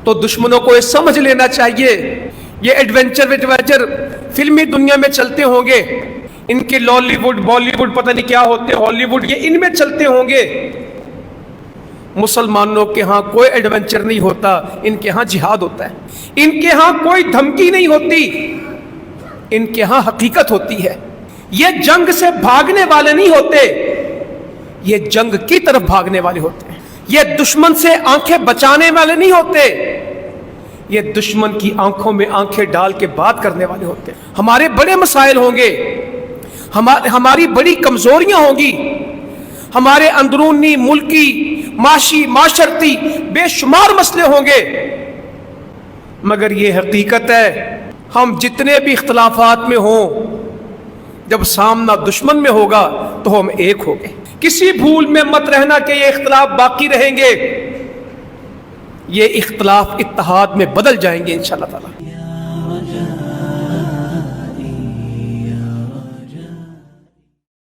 تو दुश्मनों को ये समझ लेना चाहिए, ये एडवेंचर फिल्मी दुनिया में चलते होंगे, इनके लॉलीवुड बॉलीवुड पता नहीं क्या होते, हॉलीवुड, ये इनमें चलते होंगे। मुसलमानों के यहाँ कोई एडवेंचर नहीं होता, इनके यहाँ जिहाद होता है। इनके यहाँ कोई धमकी नहीं होती, इनके यहाँ हकीकत होती है। ये जंग से भागने वाले नहीं होते, ये जंग की तरफ भागने वाले होते हैं। ये दुश्मन से आंखें बचाने वाले नहीं होते, ये दुश्मन की आंखों में आंखें डाल के बात करने वाले होते हैं। हमारे बड़े मसाइल होंगे, हमारी बड़ी कमजोरियां होंगी, हमारे अंदरूनी मुल्की माशी माशरती बेशुमार मसले होंगे, मगर ये हकीकत है, हम जितने भी इख्तलाफात में हों, जब सामना दुश्मन में होगा तो हम एक होंगे। किसी भूल में मत रहना कि ये इख्तलाफ बाकी रहेंगे, ये इख्तलाफ इत्तेहाद में बदल जाएंगे इंशाअल्लाह ताला।